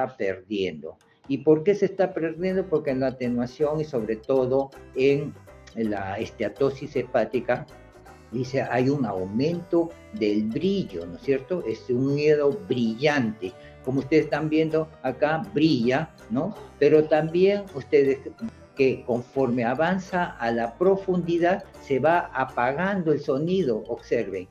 está perdiendo. ¿Y por qué se está perdiendo? Porque en la atenuación y sobre todo en la esteatosis hepática, dice, hay un aumento del brillo, ¿no es cierto? Es un hígado brillante. Como ustedes están viendo acá, brilla, ¿no? Pero también ustedes que conforme avanza a la profundidad se va apagando el sonido, observen,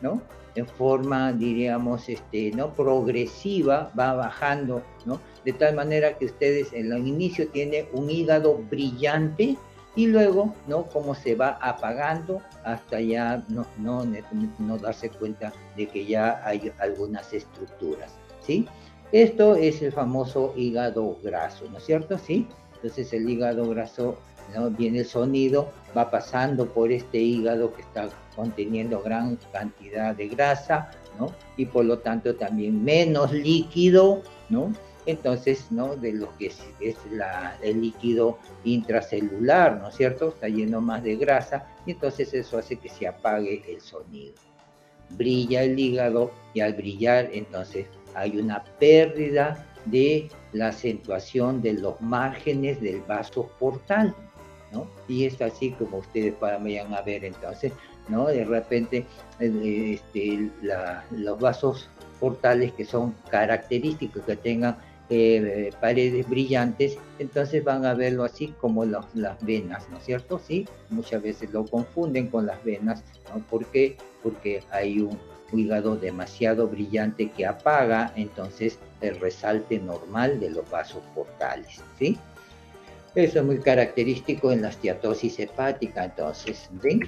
¿no? En forma, diríamos, ¿no? Progresiva, va bajando, ¿no? De tal manera que ustedes en el inicio tienen un hígado brillante y luego, ¿no? Como se va apagando hasta ya no darse cuenta de que ya hay algunas estructuras, ¿sí? Esto es el famoso hígado graso, ¿no es cierto? ¿Sí? Entonces el hígado graso, ¿no? Viene el sonido, va pasando por este hígado que está conteniendo gran cantidad de grasa, ¿no? Y por lo tanto también menos líquido, ¿no? Entonces, ¿no? De lo que es el líquido intracelular, ¿no es cierto? Está lleno más de grasa y entonces eso hace que se apague el sonido. Brilla el hígado y al brillar entonces hay una pérdida de la acentuación de los márgenes del vaso portal, ¿no? Y es así como ustedes vayan a ver entonces, ¿no? De repente los vasos portales que son característicos, que tengan paredes brillantes, entonces van a verlo así como las venas, ¿no es cierto? Sí, muchas veces lo confunden con las venas, ¿no? ¿Por qué? Porque hay un hígado demasiado brillante que apaga entonces el resalte normal de los vasos portales, ¿sí? Eso es muy característico en la esteatosis hepática, entonces, ¿sí?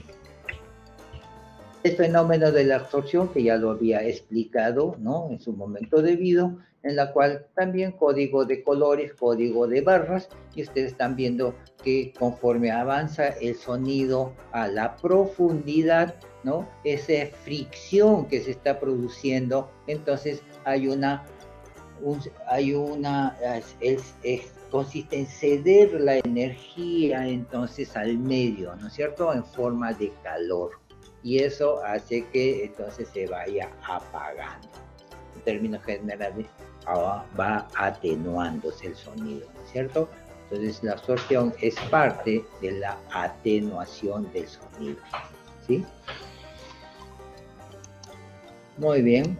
El fenómeno de la absorción, que ya lo había explicado, ¿no? En su momento debido, en la cual también código de colores, código de barras, y ustedes están viendo que conforme avanza el sonido a la profundidad, ¿no? Esa fricción que se está produciendo, entonces consiste en ceder la energía entonces al medio, ¿no es cierto? En forma de calor. Y eso hace que entonces se vaya apagando. En términos generales, va atenuándose el sonido, ¿no es cierto? Entonces la absorción es parte de la atenuación del sonido, ¿sí? Muy bien.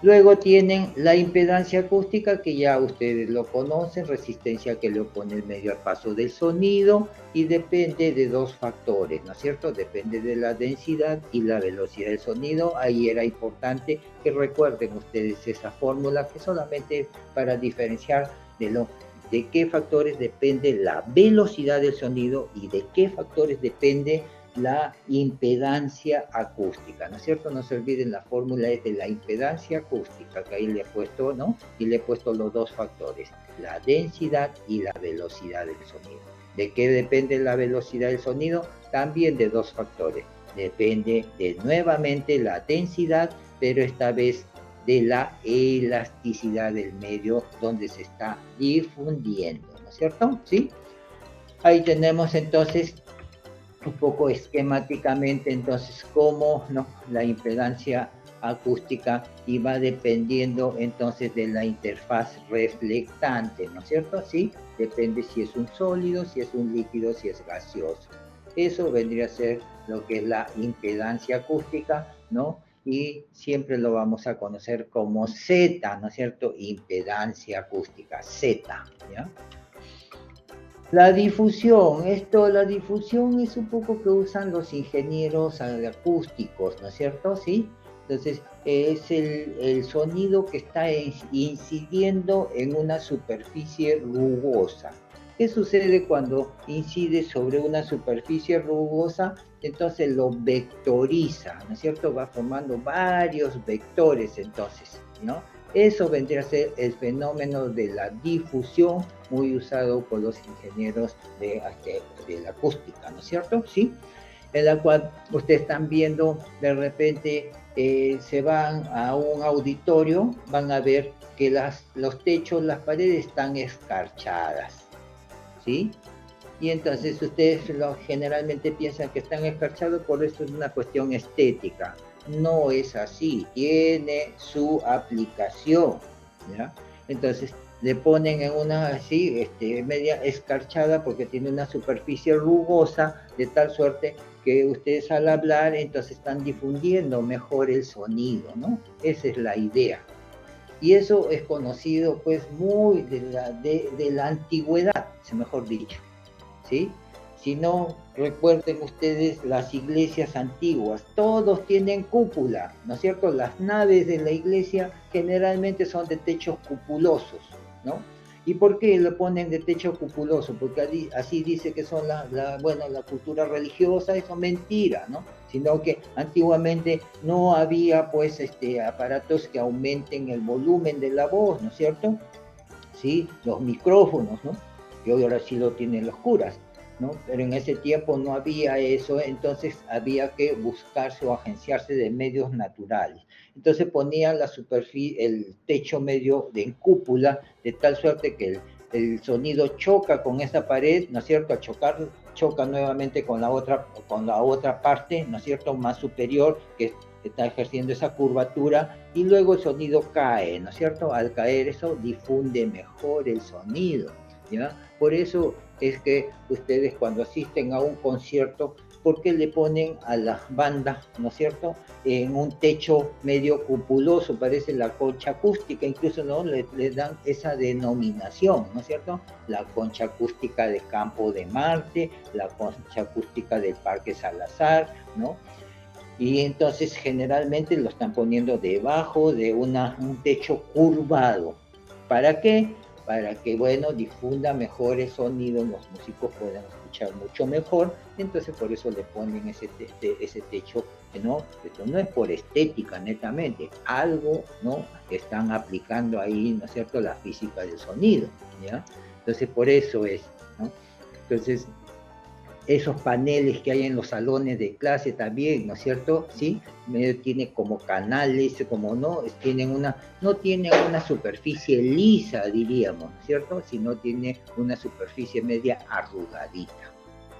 Luego tienen la impedancia acústica, que ya ustedes lo conocen, resistencia que le opone el medio al paso del sonido, y depende de dos factores, ¿no es cierto? Depende de la densidad y la velocidad del sonido. Ahí era importante que recuerden ustedes esa fórmula, que solamente para diferenciar de qué factores depende la velocidad del sonido y de qué factores depende la impedancia acústica, ¿no es cierto? No se olviden, la fórmula es de la impedancia acústica, que ahí le he puesto, ¿no? Y le he puesto los dos factores, la densidad y la velocidad del sonido. ¿De qué depende la velocidad del sonido? También de dos factores. Depende de nuevamente la densidad, pero esta vez de la elasticidad del medio donde se está difundiendo, ¿no es cierto? ¿Sí? Ahí tenemos entonces un poco esquemáticamente entonces cómo, ¿no? La impedancia acústica y va dependiendo entonces de la interfaz reflectante, ¿no es cierto? Sí, depende si es un sólido, si es un líquido, si es gaseoso. Eso vendría a ser lo que es la impedancia acústica, ¿no? Y siempre lo vamos a conocer como Z, ¿no es cierto? Impedancia acústica, Z, ¿ya? La difusión es un poco que usan los ingenieros acústicos, ¿no es cierto? ¿Sí? Entonces, es el sonido que está incidiendo en una superficie rugosa. ¿Qué sucede cuando incide sobre una superficie rugosa? Entonces lo vectoriza, ¿no es cierto? Va formando varios vectores entonces, ¿no? Eso vendría a ser el fenómeno de la difusión, muy usado por los ingenieros de la acústica, ¿no es cierto? ¿Sí? En la cual ustedes están viendo, de repente se van a un auditorio, van a ver que los techos, las paredes están escarchadas, ¿sí? Y entonces ustedes generalmente piensan que están escarchados, por eso es una cuestión estética. No es así, tiene su aplicación. ¿ya? Entonces, le ponen en una así, media escarchada porque tiene una superficie rugosa, de tal suerte que ustedes al hablar, entonces están difundiendo mejor el sonido, ¿no? Esa es la idea. Y eso es conocido pues muy de la antigüedad, mejor dicho, ¿sí? Si no, recuerden ustedes las iglesias antiguas, todos tienen cúpula, ¿no es cierto? Las naves de la iglesia generalmente son de techos cupulosos, ¿no? ¿Y por qué lo ponen de techo cupuloso? Porque así dice que son bueno, la cultura religiosa, eso es mentira, ¿no? Sino que antiguamente no había pues aparatos que aumenten el volumen de la voz, ¿no es cierto? ¿Sí? Los micrófonos, ¿no? Que hoy ahora sí lo tienen los curas, ¿no? Pero en ese tiempo no había eso, entonces había que buscarse o agenciarse de medios naturales. Entonces ponían la superficie, el techo medio de cúpula, de tal suerte que el sonido choca con esa pared, ¿no es cierto? Al chocar, choca nuevamente con la otra parte, ¿no es cierto? Más superior, que está ejerciendo esa curvatura y luego el sonido cae, ¿no es cierto? Al caer eso difunde mejor el sonido, ¿ya? Por eso es que ustedes cuando asisten a un concierto, ¿por qué le ponen a las bandas, ¿no es cierto?, en un techo medio cupuloso, parece la concha acústica, incluso no le dan esa denominación, ¿no es cierto? La concha acústica de Campo de Marte, la concha acústica del Parque Salazar, ¿no? Y entonces generalmente lo están poniendo debajo de un techo curvado. ¿Para qué? Para que, bueno, difunda mejor el sonido, los músicos puedan escuchar mucho mejor, entonces por eso le ponen ese techo, ¿no? Esto no es por estética netamente, algo, ¿no?, que están aplicando ahí, ¿no es cierto?, la física del sonido, ¿ya? Entonces por eso es, ¿no? Entonces, esos paneles que hay en los salones de clase también, ¿no es cierto? Sí, medio tiene como canales, como no, no tiene una superficie lisa, diríamos, ¿no es cierto? Sino tiene una superficie media arrugadita,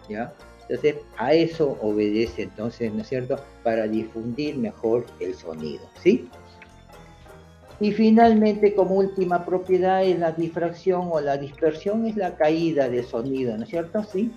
¿ya? Entonces, a eso obedece entonces, ¿no es cierto?, para difundir mejor el sonido, ¿sí? Y finalmente, como última propiedad, es la difracción o la dispersión, es la caída del sonido, ¿no es cierto? Sí.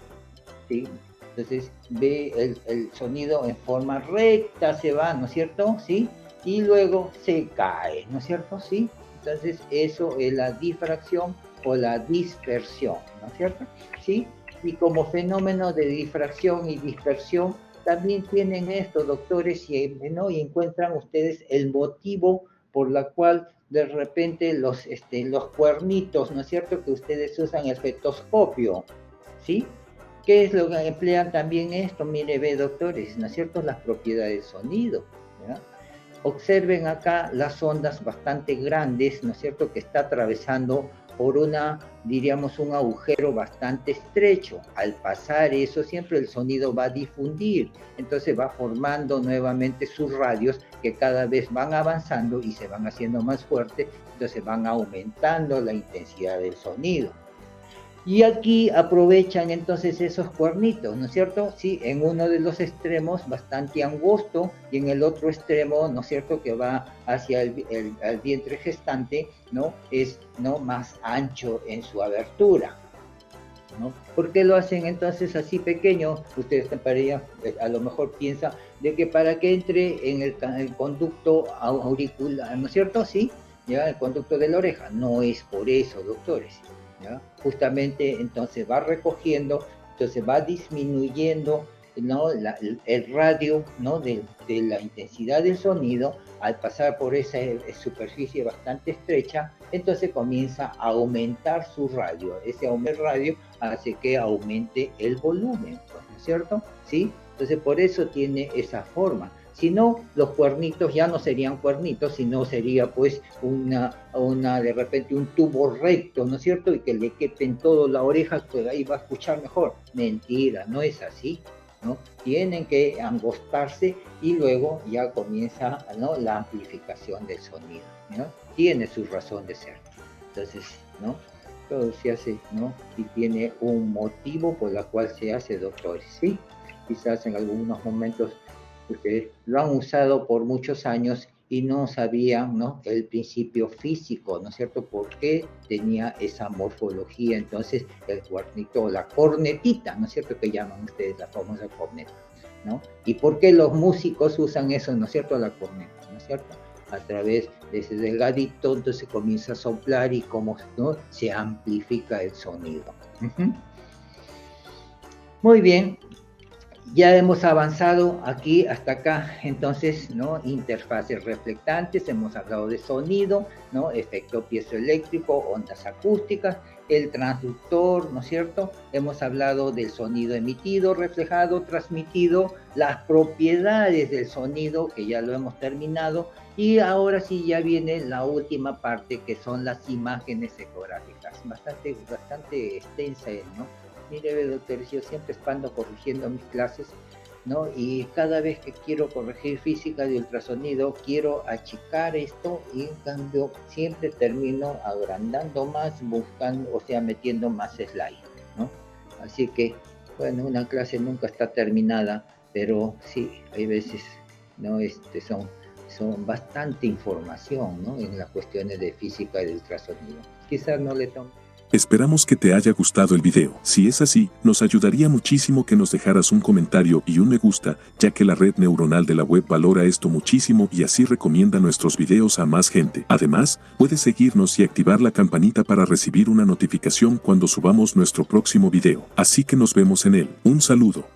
¿Sí? Entonces ve el sonido en forma recta, se va, ¿no es cierto? ¿Sí? Y luego se cae, ¿no es cierto? ¿Sí? Entonces eso es la difracción o la dispersión, ¿no es cierto? ¿Sí? Y como fenómeno de difracción y dispersión, también tienen esto, doctores, ¿no? Y encuentran ustedes el motivo por la cual de repente los cuernitos, ¿no es cierto?, que ustedes usan el fetoscopio, ¿sí? ¿Qué es lo que emplean también esto? Mire, ve, doctores, ¿no es cierto?, las propiedades del sonido, ¿ya? Observen acá las ondas bastante grandes, ¿no es cierto?, que está atravesando por diríamos, un agujero bastante estrecho. Al pasar eso, siempre el sonido va a difundir, entonces va formando nuevamente sus radios que cada vez van avanzando y se van haciendo más fuertes, entonces van aumentando la intensidad del sonido. Y aquí aprovechan entonces esos cuernitos, ¿no es cierto? Sí, en uno de los extremos bastante angosto y en el otro extremo, ¿no es cierto?, que va hacia el vientre gestante, ¿no? Es, ¿no?, más ancho en su abertura, ¿no? ¿Por qué lo hacen entonces así pequeño? Ustedes a lo mejor piensan de que para que entre en el conducto auricular, ¿no es cierto? Sí, ya el conducto de la oreja. No es por eso, doctores, ¿ya? Justamente entonces va recogiendo, entonces va disminuyendo, ¿no?, el radio, ¿no?, de la intensidad del sonido. Al pasar por esa superficie bastante estrecha, entonces comienza a aumentar su radio. Ese aumento de radio hace que aumente el volumen, ¿no es cierto? ¿Sí? Entonces por eso tiene esa forma. Si no, los cuernitos ya no serían cuernitos, sino sería pues de repente un tubo recto, ¿no es cierto? Y que le quepe en toda la oreja, pues ahí va a escuchar mejor. Mentira, no es así, ¿no? Tienen que angostarse y luego ya comienza, ¿no?, la amplificación del sonido, ¿no? Tiene su razón de ser. Entonces, ¿no?, todo se hace, ¿no?, y tiene un motivo por el cual se hace, doctores, ¿sí? Quizás en algunos momentos ustedes lo han usado por muchos años y no sabían, ¿no?, el principio físico, ¿no es cierto?, por qué tenía esa morfología. Entonces el cuernito, la cornetita, ¿no es cierto?, que llaman ustedes la famosa corneta, ¿no? ¿Y por qué los músicos usan eso, ¿no es cierto?, la corneta, ¿no es cierto? A través de ese delgadito, entonces comienza a soplar y como, ¿no?, se amplifica el sonido. Muy bien, ya hemos avanzado aquí hasta acá, entonces, ¿no?, interfaces reflectantes, hemos hablado de sonido, ¿no?, efecto piezoeléctrico, ondas acústicas, el transductor, ¿no es cierto? Hemos hablado del sonido emitido, reflejado, transmitido, las propiedades del sonido, que ya lo hemos terminado, y ahora sí ya viene la última parte, que son las imágenes ecográficas, bastante extensa, ¿no? Mire, doctor, yo siempre ando corrigiendo mis clases, ¿no? Y cada vez que quiero corregir física de ultrasonido, quiero achicar esto y en cambio siempre termino agrandando más, buscando, o sea, metiendo más slide, ¿no? Así que, bueno, una clase nunca está terminada, pero sí, hay veces, ¿no? Son bastante información, ¿no?, en las cuestiones de física y de ultrasonido. Quizás no le tomo. Esperamos que te haya gustado el video. Si es así, nos ayudaría muchísimo que nos dejaras un comentario y un me gusta, ya que la red neuronal de la web valora esto muchísimo y así recomienda nuestros videos a más gente. Además, puedes seguirnos y activar la campanita para recibir una notificación cuando subamos nuestro próximo video. Así que nos vemos en él. Un saludo.